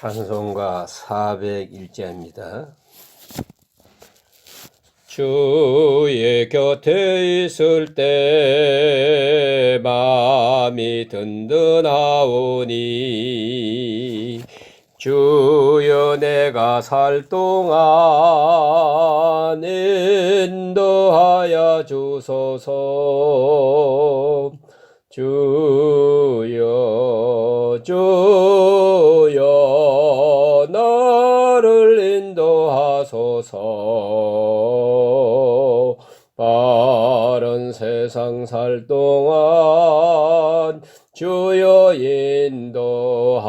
찬송가 401자입니다. 주의 곁에 있을 때 마음이 든든하오니 주여 내가 살 동안 인도하여 주소서. 주여 주여 나를 인도하소서. 바른 세상 살 동안 주여 인도하소서.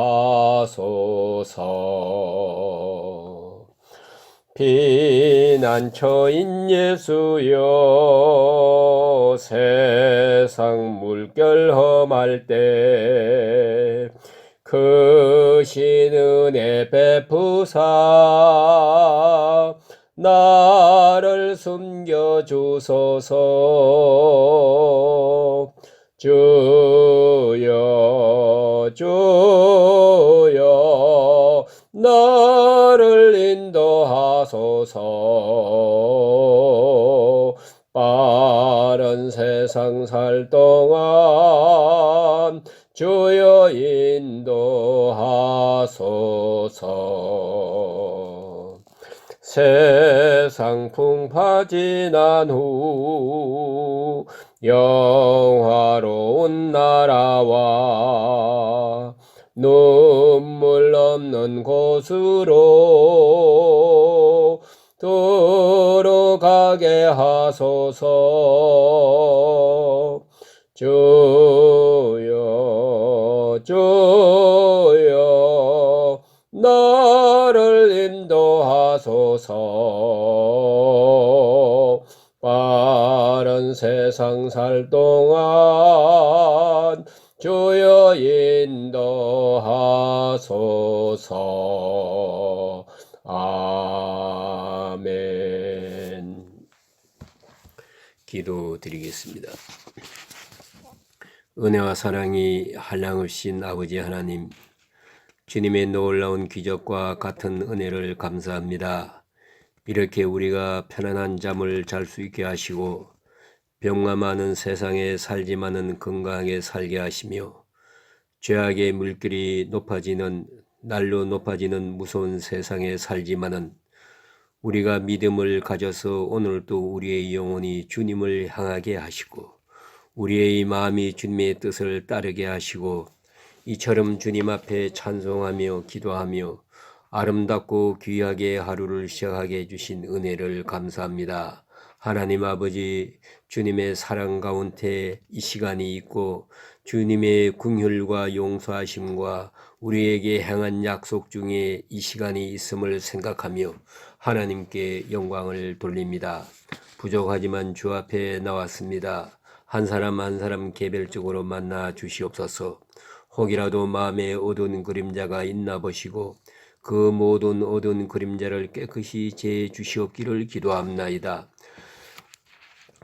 피난처인 예수여 세상 물결 험할 때 크신 은혜 베푸사 나를 숨겨주소서. 주여 주여 나를 인도하소서. 빠른 세상 살 동안 주여 인도하소서. 세상 풍파 지난 후 영화로운 나라와 눈물 없는 곳으로 들어가게 하소서. 주여 주여 나를 인도하소서. 빠른 세상 살 동안 주여 인도하소서. 아멘. 기도드리겠습니다. 은혜와 사랑이 한량없신 아버지 하나님, 주님의 놀라운 기적과 같은 은혜를 감사합니다. 이렇게 우리가 편안한 잠을 잘 수 있게 하시고 병과 많은 세상에 살지만은 건강하게 살게 하시며 죄악의 물결이 날로 높아지는 무서운 세상에 살지만은 우리가 믿음을 가져서 오늘도 우리의 영혼이 주님을 향하게 하시고 우리의 마음이 주님의 뜻을 따르게 하시고 이처럼 주님 앞에 찬송하며 기도하며 아름답고 귀하게 하루를 시작하게 해주신 은혜를 감사합니다. 하나님 아버지, 주님의 사랑 가운데 이 시간이 있고 주님의 긍휼과 용서하심과 우리에게 행한 약속 중에 이 시간이 있음을 생각하며 하나님께 영광을 돌립니다. 부족하지만 주 앞에 나왔습니다. 한 사람 한 사람 개별적으로 만나 주시옵소서. 혹이라도 마음에 어두운 그림자가 있나 보시고 그 모든 어두운 그림자를 깨끗이 제해 주시옵기를 기도합나이다.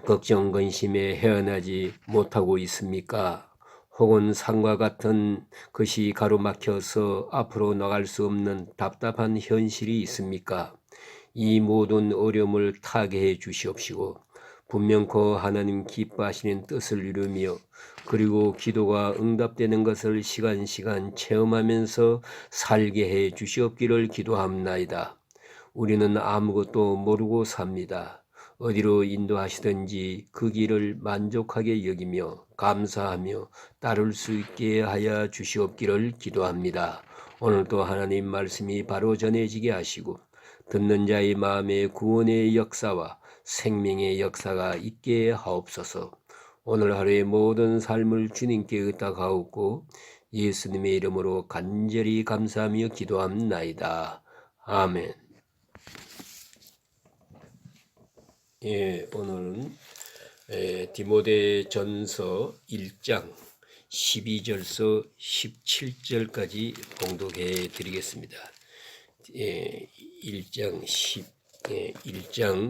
걱정 근심에 헤어나지 못하고 있습니까? 혹은 산과 같은 것이 가로막혀서 앞으로 나갈 수 없는 답답한 현실이 있습니까? 이 모든 어려움을 타개해 주시옵시고 분명코 하나님 기뻐하시는 뜻을 이루며 그리고 기도가 응답되는 것을 시간시간 체험하면서 살게 해 주시옵기를 기도합나이다. 우리는 아무것도 모르고 삽니다. 어디로 인도하시든지 그 길을 만족하게 여기며 감사하며 따를 수 있게 하여 주시옵기를 기도합니다. 오늘도 하나님 말씀이 바로 전해지게 하시고 듣는 자의 마음에 구원의 역사와 생명의 역사가 있게 하옵소서. 오늘 하루의 모든 삶을 주님께 의탁하옵고 예수님의 이름으로 간절히 감사하며 기도합나이다. 아멘. 오늘은 디모데전서 1장 12절서 17절까지 봉독해 드리겠습니다. 1장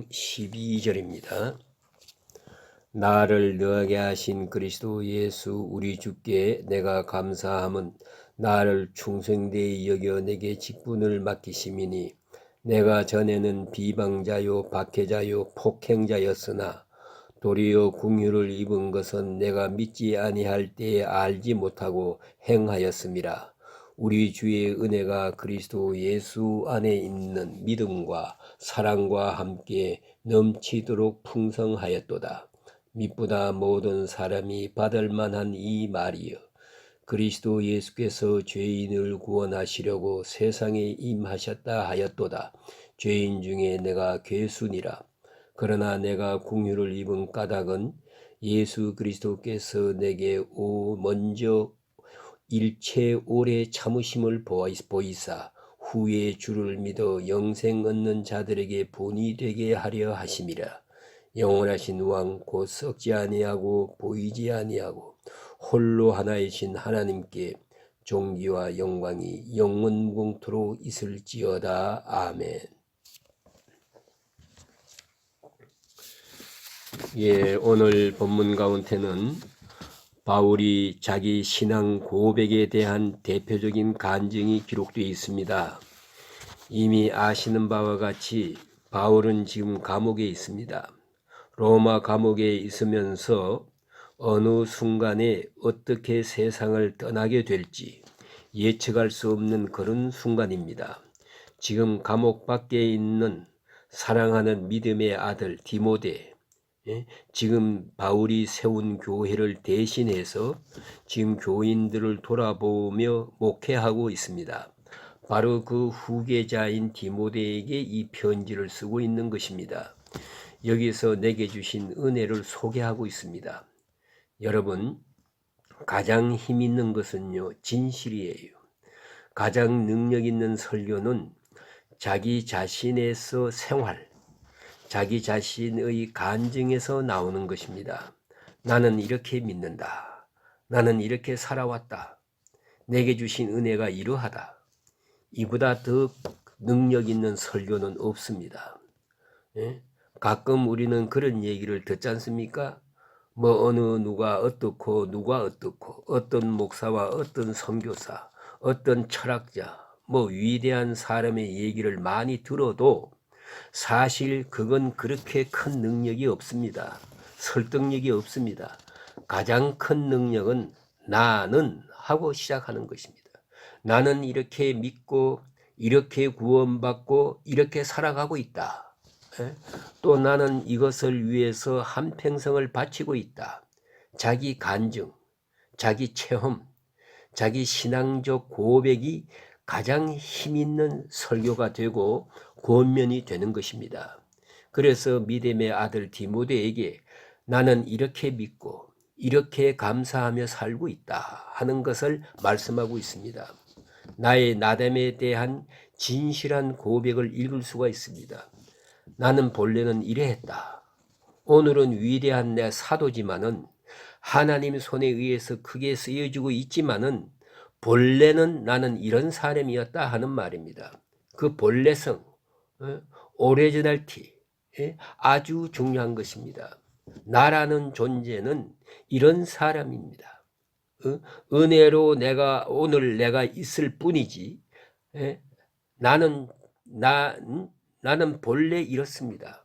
12절입니다. 나를 너하게 하신 그리스도 예수 우리 주께 내가 감사함은 나를 충성되이 여겨 내게 직분을 맡기심이니 내가 전에는 비방자요 박해자요 폭행자였으나 도리어 궁유를 입은 것은 내가 믿지 아니할 때에 알지 못하고 행하였음이라. 우리 주의 은혜가 그리스도 예수 안에 있는 믿음과 사랑과 함께 넘치도록 풍성하였도다. 믿보다 모든 사람이 받을 만한 이 말이여, 그리스도 예수께서 죄인을 구원하시려고 세상에 임하셨다 하였도다. 죄인 중에 내가 괴순이라. 그러나 내가 궁유를 입은 까닭은 예수 그리스도께서 내게 먼저 일체 오래 참으심을 보이사 후에 주를 믿어 영생 얻는 자들에게 본이 되게 하려 하심이라. 영원하신 왕 곧 썩지 아니하고 보이지 아니하고 홀로 하나이신 하나님께 존귀와 영광이 영원무궁토록 있을지어다. 아멘. 예, 오늘 본문 가운데는 바울이 자기 신앙 고백에 대한 대표적인 간증이 기록되어 있습니다. 이미 아시는 바와 같이 바울은 지금 감옥에 있습니다. 로마 감옥에 있으면서 어느 순간에 어떻게 세상을 떠나게 될지 예측할 수 없는 그런 순간입니다. 지금 감옥 밖에 있는 사랑하는 믿음의 아들 디모데, 지금 바울이 세운 교회를 대신해서 지금 교인들을 돌아보며 목회하고 있습니다. 바로 그 후계자인 디모데에게 이 편지를 쓰고 있는 것입니다. 여기서 내게 주신 은혜를 소개하고 있습니다. 여러분, 가장 힘 있는 것은요, 진실이에요. 가장 능력 있는 설교는 자기 자신에서 생활, 자기 자신의 간증에서 나오는 것입니다. 나는 이렇게 믿는다. 나는 이렇게 살아왔다. 내게 주신 은혜가 이러하다. 이보다 더 능력 있는 설교는 없습니다. 예? 가끔 우리는 그런 얘기를 듣지 않습니까? 뭐 어느 누가 어떻고 누가 어떻고 어떤 목사와 어떤 선교사, 어떤 철학자, 뭐 위대한 사람의 얘기를 많이 들어도 사실 그건 그렇게 큰 능력이 없습니다. 설득력이 없습니다. 가장 큰 능력은 나는 하고 시작하는 것입니다. 나는 이렇게 믿고 이렇게 구원받고 이렇게 살아가고 있다. 또 나는 이것을 위해서 한평생을 바치고 있다. 자기 간증, 자기 체험, 자기 신앙적 고백이 가장 힘있는 설교가 되고 권면이 되는 것입니다. 그래서 믿음의 아들 디모데에게 나는 이렇게 믿고 이렇게 감사하며 살고 있다 하는 것을 말씀하고 있습니다. 나의 나됨에 대한 진실한 고백을 읽을 수가 있습니다. 나는 본래는 이래했다. 오늘은 위대한 내 사도지만은 하나님 손에 의해서 크게 쓰여지고 있지만은 본래는 나는 이런 사람이었다 하는 말입니다. 그 본래성, 오리지널티, 아주 중요한 것입니다. 나라는 존재는 이런 사람입니다. 은혜로 오늘 내가 있을 뿐이지 나는 본래 이렇습니다.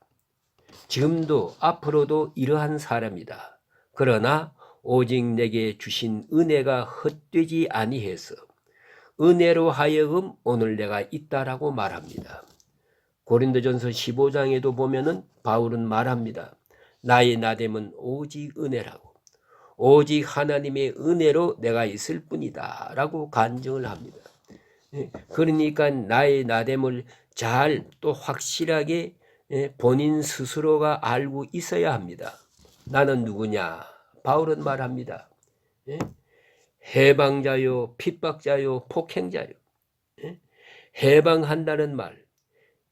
지금도 앞으로도 이러한 사람이다. 그러나 오직 내게 주신 은혜가 헛되지 아니해서 은혜로 하여금 오늘 내가 있다라고 말합니다. 고린도전서 15장에도 보면은 바울은 말합니다. 나의 나됨은 오직 은혜라고. 오직 하나님의 은혜로 내가 있을 뿐이다 라고 간증을 합니다. 그러니까 나의 나됨을 잘 또 확실하게 본인 스스로가 알고 있어야 합니다. 나는 누구냐? 바울은 말합니다. 해방자요, 핍박자요, 폭행자요. 해방한다는 말,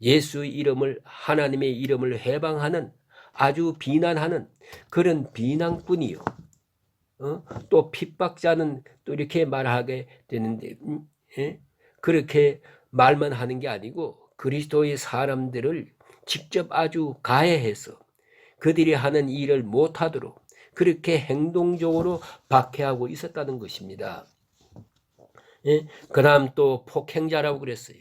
예수 이름을, 하나님의 이름을 해방하는, 아주 비난하는 그런 비난꾼이요. 또 핍박자는 또 이렇게 말하게 되는데 그렇게 말만 하는 게 아니고 그리스도의 사람들을 직접 아주 가해해서 그들이 하는 일을 못하도록 그렇게 행동적으로 박해하고 있었다는 것입니다. 예? 그 다음 또 폭행자라고 그랬어요.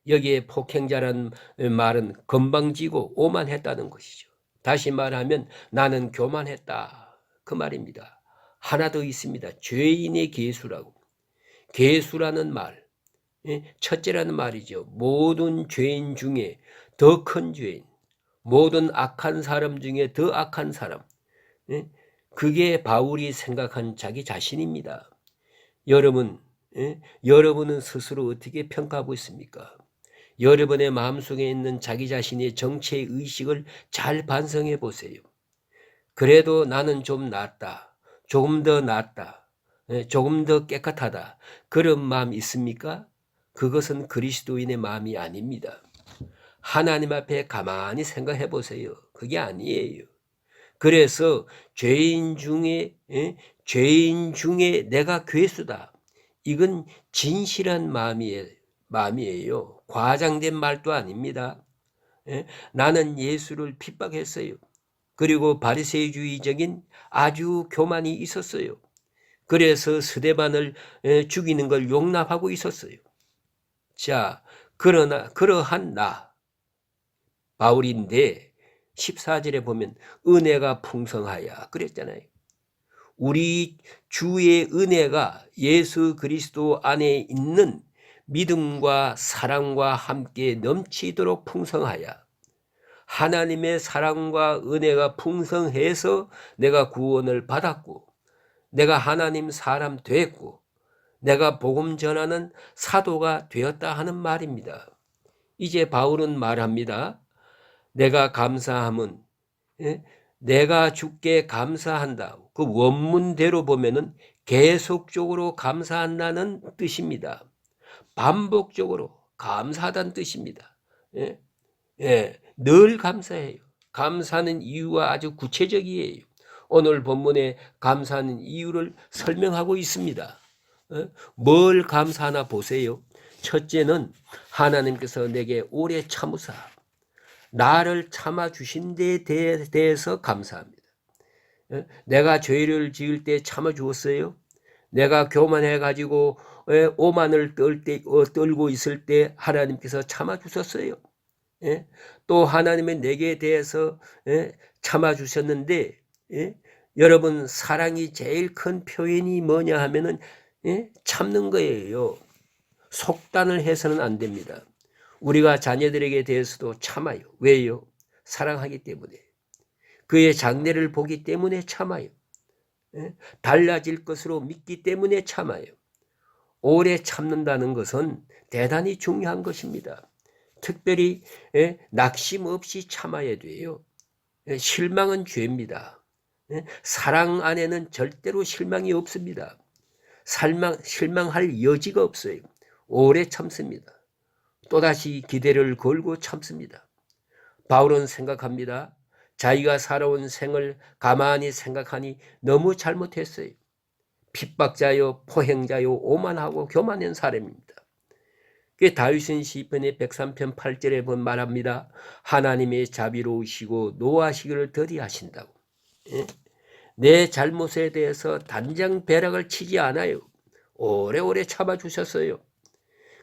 여기에 폭행자라는 말은 건방지고 오만했다는 것이죠. 다시 말하면 나는 교만했다. 그 말입니다. 하나 더 있습니다. 죄인의 계수라고. 계수라는 말, 첫째라는 말이죠. 모든 죄인 중에 더 큰 죄인, 모든 악한 사람 중에 더 악한 사람, 그게 바울이 생각한 자기 자신입니다. 여러분은 스스로 어떻게 평가하고 있습니까? 여러분의 마음속에 있는 자기 자신의 정체 의식을 잘 반성해 보세요. 그래도 나는 좀 낫다, 조금 더 낫다, 조금 더 깨끗하다, 그런 마음 있습니까? 그것은 그리스도인의 마음이 아닙니다. 하나님 앞에 가만히 생각해 보세요. 그게 아니에요. 그래서 죄인 중에 내가 괴수다. 이건 진실한 마음이에요. 과장된 말도 아닙니다. 나는 예수를 핍박했어요. 그리고 바리새이주의적인 아주 교만이 있었어요. 그래서 스데반을 죽이는 걸 용납하고 있었어요. 자, 그러한 나 바울인데 14절에 보면 은혜가 풍성하여 그랬잖아요. 우리 주의 은혜가 예수 그리스도 안에 있는 믿음과 사랑과 함께 넘치도록 풍성하여, 하나님의 사랑과 은혜가 풍성해서 내가 구원을 받았고, 내가 하나님 사람 됐고, 내가 복음 전하는 사도가 되었다 하는 말입니다. 이제 바울은 말합니다. 내가 감사함은, 내가 주께 감사한다. 그 원문대로 보면은 계속적으로 감사한다는 뜻입니다. 반복적으로 감사하다는 뜻입니다. 늘 감사해요. 감사하는 이유가 아주 구체적이에요. 오늘 본문에 감사하는 이유를 설명하고 있습니다. 뭘 감사하나 보세요. 첫째는 하나님께서 내게 오래 참으사 나를 참아주신 데에 대해서 감사합니다. 내가 죄를 지을 때 참아주었어요. 내가 교만해가지고 오만을 떨고 있을 때 하나님께서 참아주셨어요. 또 하나님은 내게 대해서 참아주셨는데, 여러분 사랑이 제일 큰 표현이 뭐냐 하면은 참는 거예요. 속단을 해서는 안 됩니다. 우리가 자녀들에게 대해서도 참아요. 왜요? 사랑하기 때문에. 그의 장래를 보기 때문에 참아요. 달라질 것으로 믿기 때문에 참아요. 오래 참는다는 것은 대단히 중요한 것입니다. 특별히 낙심 없이 참아야 돼요. 실망은 죄입니다. 사랑 안에는 절대로 실망이 없습니다. 실망할 여지가 없어요. 오래 참습니다. 또다시 기대를 걸고 참습니다. 바울은 생각합니다. 자기가 살아온 생을 가만히 생각하니 너무 잘못했어요. 핍박자요, 포행자요, 오만하고 교만한 사람입니다. 그 다윗은 시편의 103편 8절에 본 말합니다. 하나님의 자비로우시고 노하시기를 더디하신다고. 내 잘못에 대해서 단장 배락을 치지 않아요. 오래오래 참아주셨어요.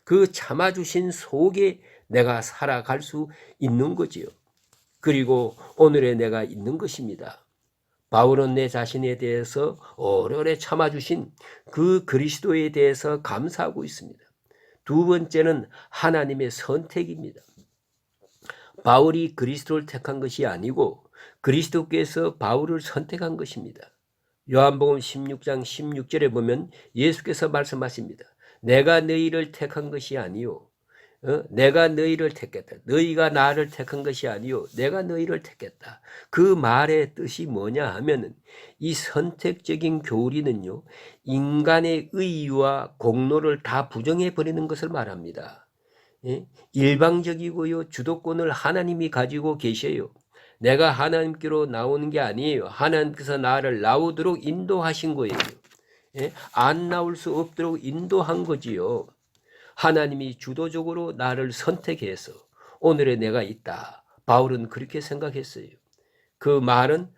그 참아주신 속에 내가 살아갈 수 있는 거지요. 그리고 오늘의 내가 있는 것입니다. 바울은 내 자신에 대해서 오래오래 참아주신 그 그리스도에 대해서 감사하고 있습니다. 두 번째는 하나님의 선택입니다. 바울이 그리스도를 택한 것이 아니고 그리스도께서 바울을 선택한 것입니다. 요한복음 16장 16절에 보면 예수께서 말씀하십니다. 내가 너희를 택한 것이 아니요 내가 너희를 택했다. 너희가 나를 택한 것이 아니요 내가 너희를 택했다. 그 말의 뜻이 뭐냐 하면은 이 선택적인 교리는요 인간의 의의와 공로를 다 부정해 버리는 것을 말합니다. 일방적이고요 주도권을 하나님이 가지고 계셔요. 내가 하나님께로 나오는 게 아니에요. 하나님께서 나를 나오도록 인도하신 거예요. 안 나올 수 없도록 인도한 거지요. 하나님이 주도적으로 나를 선택해서 오늘의 내가 있다. 바울은 그렇게 생각했어요. 그 말은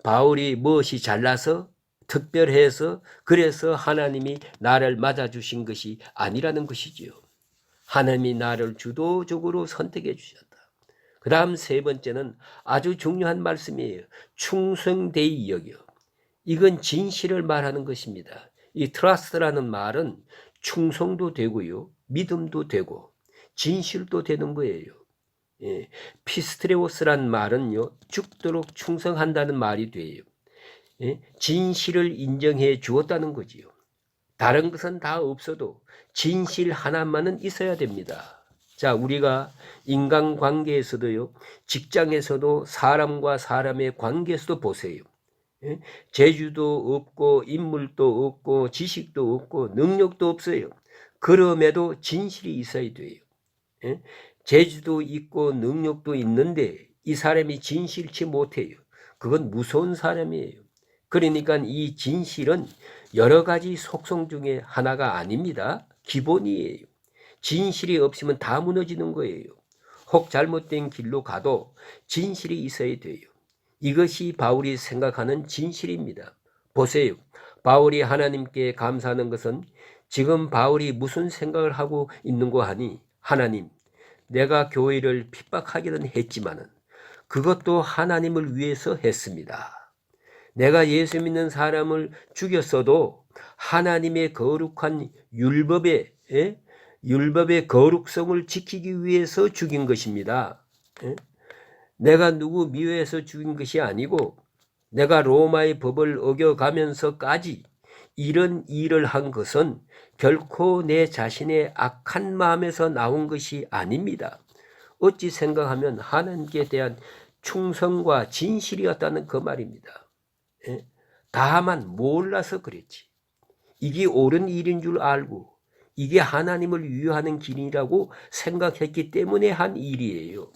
바울이 무엇이 잘나서 특별해서 그래서 하나님이 나를 맞아주신 것이 아니라는 것이지요. 하나님이 나를 주도적으로 선택해 주셨다. 그 다음 세 번째는 아주 중요한 말씀이에요. 충성되이 여겨. 이건 진실을 말하는 것입니다. 이 트러스트라는 말은 충성도 되고요, 믿음도 되고 진실도 되는 거예요. 예, 피스트레오스란 말은요, 죽도록 충성한다는 말이 돼요. 예, 진실을 인정해 주었다는 거지요. 다른 것은 다 없어도 진실 하나만은 있어야 됩니다. 자, 우리가 인간관계에서도요, 직장에서도 사람과 사람의 관계에서도 보세요. 예? 재주도 없고 인물도 없고 지식도 없고 능력도 없어요. 그럼에도 진실이 있어야 돼요. 예? 재주도 있고 능력도 있는데 이 사람이 진실치 못해요. 그건 무서운 사람이에요. 그러니까 이 진실은 여러 가지 속성 중에 하나가 아닙니다. 기본이에요. 진실이 없으면 다 무너지는 거예요. 혹 잘못된 길로 가도 진실이 있어야 돼요. 이것이 바울이 생각하는 진실입니다. 보세요. 바울이 하나님께 감사하는 것은 지금 바울이 무슨 생각을 하고 있는 거 하니, 하나님, 내가 교회를 핍박하기는 했지만은 그것도 하나님을 위해서 했습니다. 내가 예수 믿는 사람을 죽였어도 하나님의 거룩한 율법의 거룩성을 지키기 위해서 죽인 것입니다. 내가 누구 미워해서 죽인 것이 아니고 내가 로마의 법을 어겨가면서까지 이런 일을 한 것은 결코 내 자신의 악한 마음에서 나온 것이 아닙니다. 어찌 생각하면 하나님께 대한 충성과 진실이었다는 그 말입니다. 다만 몰라서 그랬지. 이게 옳은 일인 줄 알고 이게 하나님을 위하는 길이라고 생각했기 때문에 한 일이에요.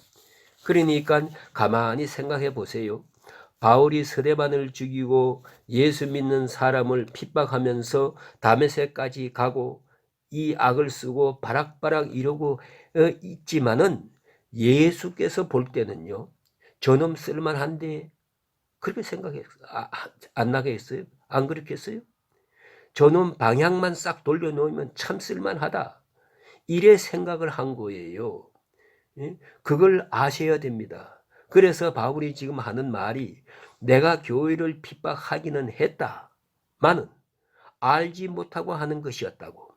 그러니까 가만히 생각해 보세요. 바울이 스데반을 죽이고 예수 믿는 사람을 핍박하면서 다메섹까지 가고 이 악을 쓰고 바락바락 이러고 있지만은 예수께서 볼 때는요, 저놈 쓸만한데 그렇게 생각했어요. 안 나겠어요? 안 그렇겠어요? 저놈 방향만 싹 돌려놓으면 참 쓸만하다. 이래 생각을 한 거예요. 그걸 아셔야 됩니다. 그래서 바울이 지금 하는 말이 내가 교회를 핍박하기는 했다마는 알지 못하고 하는 것이었다고.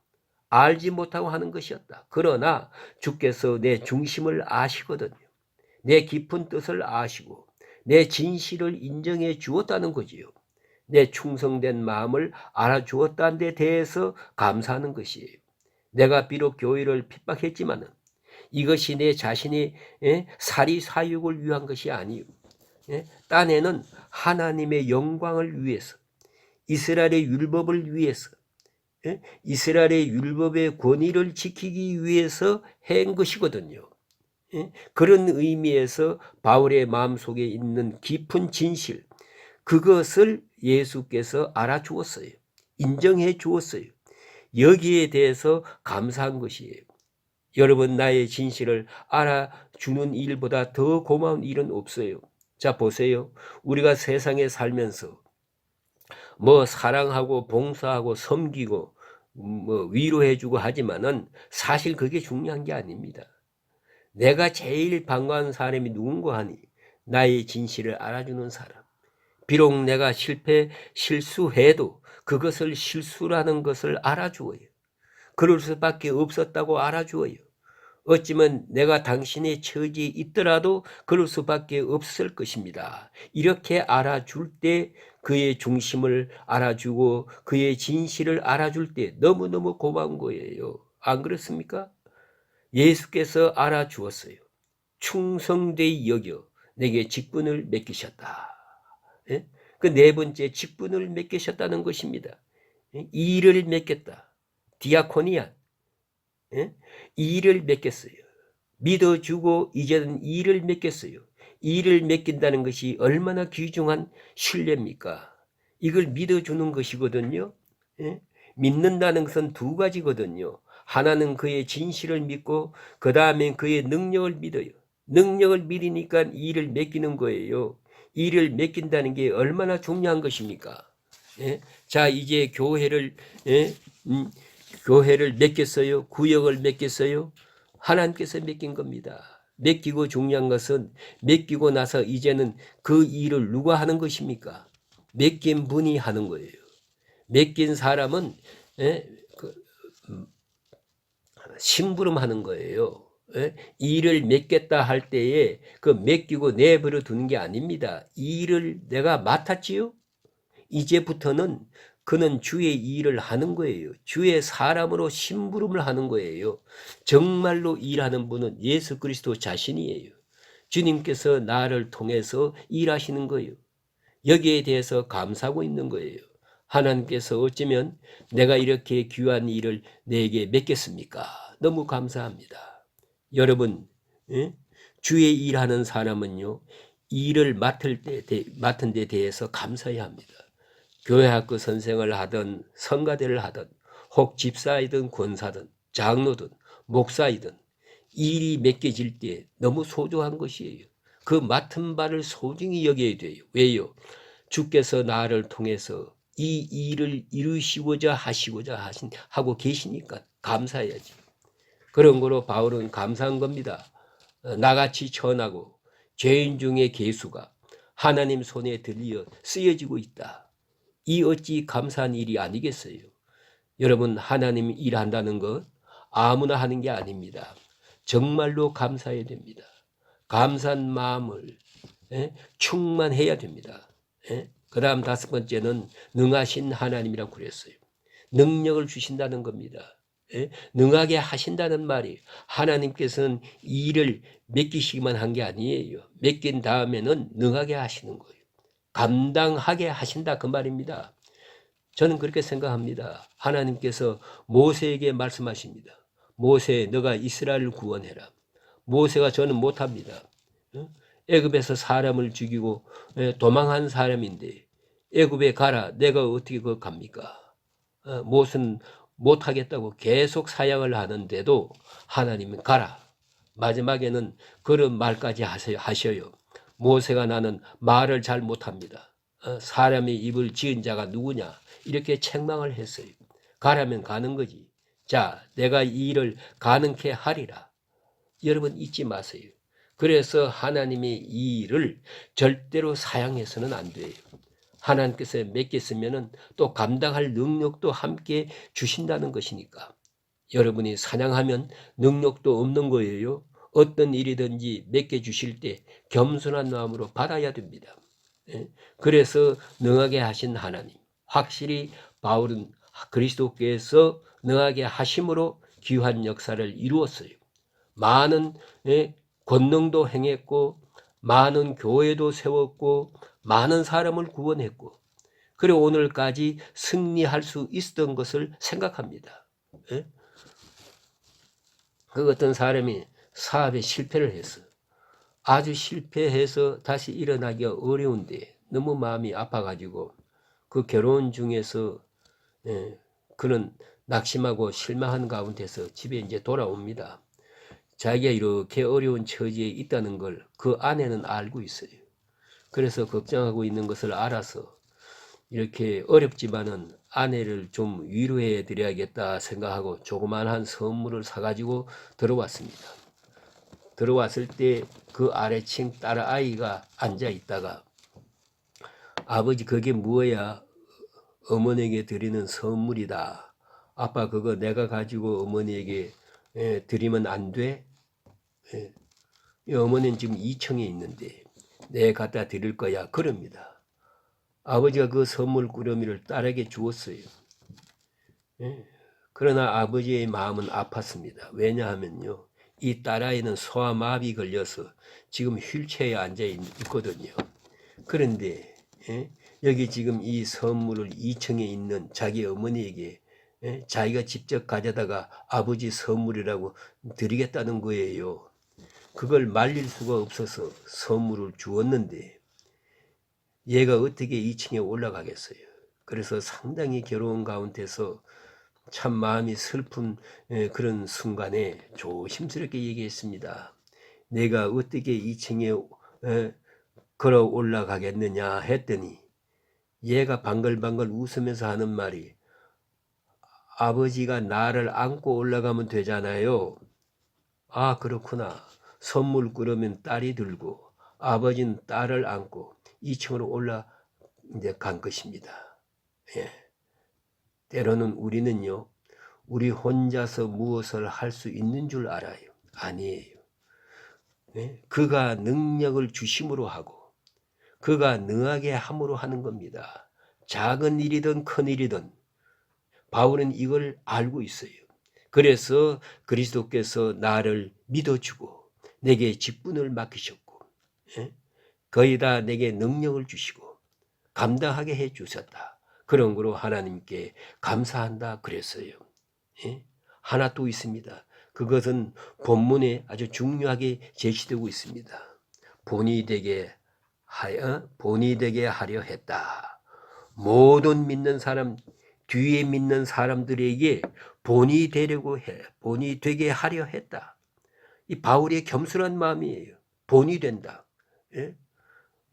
알지 못하고 하는 것이었다. 그러나 주께서 내 중심을 아시거든요. 내 깊은 뜻을 아시고 내 진실을 인정해 주었다는 거지요. 내 충성된 마음을 알아주었다는 데 대해서 감사하는 것이에요. 내가 비록 교회를 핍박했지만은 이것이 내 자신의 사리사욕을 위한 것이 아니요. 딴에는 하나님의 영광을 위해서, 이스라엘의 율법을 위해서, 이스라엘의 율법의 권위를 지키기 위해서 한 것이거든요. 그런 의미에서 바울의 마음속에 있는 깊은 진실, 그것을 예수께서 알아주었어요. 인정해 주었어요. 여기에 대해서 감사한 것이에요. 여러분, 나의 진실을 알아주는 일보다 더 고마운 일은 없어요. 자, 보세요. 우리가 세상에 살면서 뭐 사랑하고 봉사하고 섬기고 뭐 위로해주고 하지만은 사실 그게 중요한 게 아닙니다. 내가 제일 반가운 사람이 누군가 하니 나의 진실을 알아주는 사람. 비록 내가 실수해도 그것을 실수라는 것을 알아주어요. 그럴 수밖에 없었다고 알아주어요. 어찌면 내가 당신의 처지에 있더라도 그럴 수밖에 없을 것입니다. 이렇게 알아줄 때 그의 중심을 알아주고 그의 진실을 알아줄 때 너무너무 고마운 거예요. 안 그렇습니까? 예수께서 알아주었어요. 충성되이 여겨 내게 직분을 맡기셨다. 그 네 번째 직분을 맡기셨다는 것입니다. 일을 맡겼다. 디아코니아. 일을 맡겼어요. 믿어주고 이제는 일을 맡겼어요. 일을 맡긴다는 것이 얼마나 귀중한 신뢰입니까? 이걸 믿어주는 것이거든요. 믿는다는 것은 두 가지거든요. 하나는 그의 진실을 믿고 그 다음에 그의 능력을 믿어요. 능력을 믿으니까 일을 맡기는 거예요. 일을 맡긴다는 게 얼마나 중요한 것입니까? 예? 자, 이제 교회를 예? 교회를 맡겼어요. 구역을 맡겼어요. 하나님께서 맡긴 겁니다. 맡기고 중요한 것은 맡기고 나서 이제는 그 일을 누가 하는 것입니까? 맡긴 분이 하는 거예요. 맡긴 사람은 예? 심부름하는 거예요. 예? 일을 맡겠다 할 때에 그 맡기고 내버려 두는 게 아닙니다. 일을 내가 맡았지요. 이제부터는 그는 주의 일을 하는 거예요. 주의 사람으로 심부름을 하는 거예요. 정말로 일하는 분은 예수 그리스도 자신이에요. 주님께서 나를 통해서 일하시는 거예요. 여기에 대해서 감사하고 있는 거예요. 하나님께서 어쩌면 내가 이렇게 귀한 일을 내게 맡겼습니까? 너무 감사합니다. 여러분, 예? 주의 일하는 사람은요, 일을 맡은 데 대해서 감사해야 합니다. 교회학교 선생을 하든 성가대를 하든 혹 집사이든 권사든 장로든 목사이든 일이 맡겨질 때 너무 소중한 것이에요. 그 맡은 바를 소중히 여겨야 돼요. 왜요? 주께서 나를 통해서 이 일을 이루시고자 하고 계시니까 감사해야지. 그런 거로 바울은 감사한 겁니다. 나같이 천하고 죄인 중에 계수가 하나님 손에 들려 쓰여지고 있다. 이 어찌 감사한 일이 아니겠어요? 여러분, 하나님 일한다는 것 아무나 하는 게 아닙니다. 정말로 감사해야 됩니다. 감사한 마음을 충만해야 됩니다. 그 다음 5번째는 능하신 하나님이라고 그랬어요. 능력을 주신다는 겁니다. 능하게 하신다는 말이 하나님께서는 일을 맡기시기만 한 게 아니에요. 맡긴 다음에는 능하게 하시는 거예요. 감당하게 하신다 그 말입니다. 저는 그렇게 생각합니다. 하나님께서 모세에게 말씀하십니다. 모세, 너가 이스라엘을 구원해라. 모세가 저는 못합니다. 애굽에서 사람을 죽이고 도망한 사람인데 애굽에 가라. 내가 어떻게 그 갑니까? 모세는 못하겠다고 계속 사양을 하는데도 하나님은 가라. 마지막에는 그런 말까지 하셔요. 모세가 나는 말을 잘 못합니다. 사람의 입을 지은 자가 누구냐? 이렇게 책망을 했어요. 가라면 가는 거지. 자, 내가 이 일을 가능케 하리라. 여러분 잊지 마세요. 그래서 하나님의 이 일을 절대로 사양해서는 안 돼요. 하나님께서 맡겼으면 또 감당할 능력도 함께 주신다는 것이니까. 여러분이 사냥하면 능력도 없는 거예요. 어떤 일이든지 맡겨주실 때 겸손한 마음으로 받아야 됩니다. 그래서 능하게 하신 하나님, 확실히 바울은 그리스도께서 능하게 하심으로 귀한 역사를 이루었어요. 많은 권능도 행했고 많은 교회도 세웠고 많은 사람을 구원했고 그리고 오늘까지 승리할 수 있었던 것을 생각합니다. 그 어떤 사람이 사업에 실패를 했어. 아주 실패해서 다시 일어나기가 어려운데 너무 마음이 아파가지고 그 결혼 중에서 그는 낙심하고 실망한 가운데서 집에 이제 돌아옵니다. 자기가 이렇게 어려운 처지에 있다는 걸 그 아내는 알고 있어요. 그래서 걱정하고 있는 것을 알아서 이렇게 어렵지만은 아내를 좀 위로해 드려야겠다 생각하고 조그만한 선물을 사가지고 들어왔습니다. 들어왔을 때 그 아래층 딸아이가 앉아 있다가 아버지 그게 뭐야? 어머니에게 드리는 선물이다. 아빠 그거 내가 가지고 어머니에게 드리면 안 돼? 어머니는 지금 2층에 있는데 내 갖다 드릴 거야. 그럽니다. 아버지가 그 선물 꾸러미를 딸에게 주었어요. 그러나 아버지의 마음은 아팠습니다. 왜냐하면요. 이 딸아이는 소아마비 걸려서 지금 휠체어에 앉아 있거든요. 그런데 여기 지금 이 선물을 2층에 있는 자기 어머니에게 자기가 직접 가져다가 아버지 선물이라고 드리겠다는 거예요. 그걸 말릴 수가 없어서 선물을 주었는데 얘가 어떻게 2층에 올라가겠어요. 그래서 상당히 괴로운 가운데서 참 마음이 슬픈 그런 순간에 조심스럽게 얘기했습니다. 내가 어떻게 2층에 걸어 올라가겠느냐 했더니 얘가 방글방글 웃으면서 하는 말이 아버지가 나를 안고 올라가면 되잖아요. 아, 그렇구나. 선물 꾸러면 딸이 들고 아버지는 딸을 안고 2층으로 이제 간 것입니다. 예. 때로는 우리는요, 우리 혼자서 무엇을 할 수 있는 줄 알아요. 아니에요. 예? 그가 능력을 주심으로 하고 그가 능하게 함으로 하는 겁니다. 작은 일이든 큰 일이든 바울은 이걸 알고 있어요. 그래서 그리스도께서 나를 믿어주고 내게 직분을 맡기셨고 예? 거의 다 내게 능력을 주시고 감당하게 해주셨다. 그런 거로 하나님께 감사한다 그랬어요. 예? 하나 또 있습니다. 그것은 본문에 아주 중요하게 제시되고 있습니다. 본이 되게 하려 했다. 모든 믿는 사람, 뒤에 믿는 사람들에게 본이 되게 하려 했다. 이 바울의 겸손한 마음이에요. 본이 된다. 예?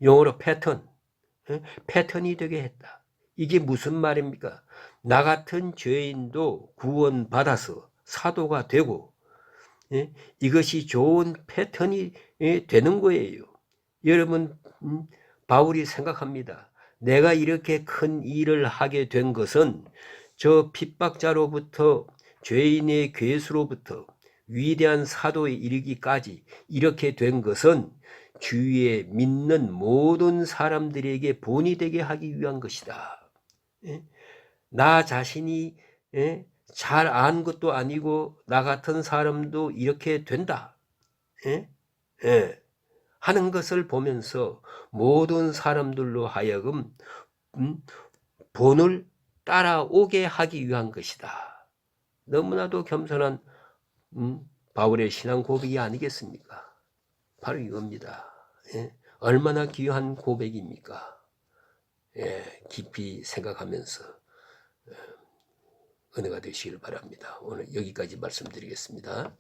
영어로 패턴, 패턴이 되게 했다. 이게 무슨 말입니까? 나 같은 죄인도 구원받아서 사도가 되고 이것이 좋은 패턴이 되는 거예요. 여러분, 바울이 생각합니다. 내가 이렇게 큰 일을 하게 된 것은 저 핍박자로부터 죄인의 괴수로부터 위대한 사도에 이르기까지 이렇게 된 것은 주위에 믿는 모든 사람들에게 본이 되게 하기 위한 것이다. 나 자신이 잘 아는 것도 아니고 나 같은 사람도 이렇게 된다. 하는 것을 보면서 모든 사람들로 하여금 본을 따라오게 하기 위한 것이다. 너무나도 겸손한 바울의 신앙 고백이 아니겠습니까? 바로 이겁니다. 얼마나 귀한 고백입니까? 깊이 생각하면서 은혜가 되시길 바랍니다. 오늘 여기까지 말씀드리겠습니다.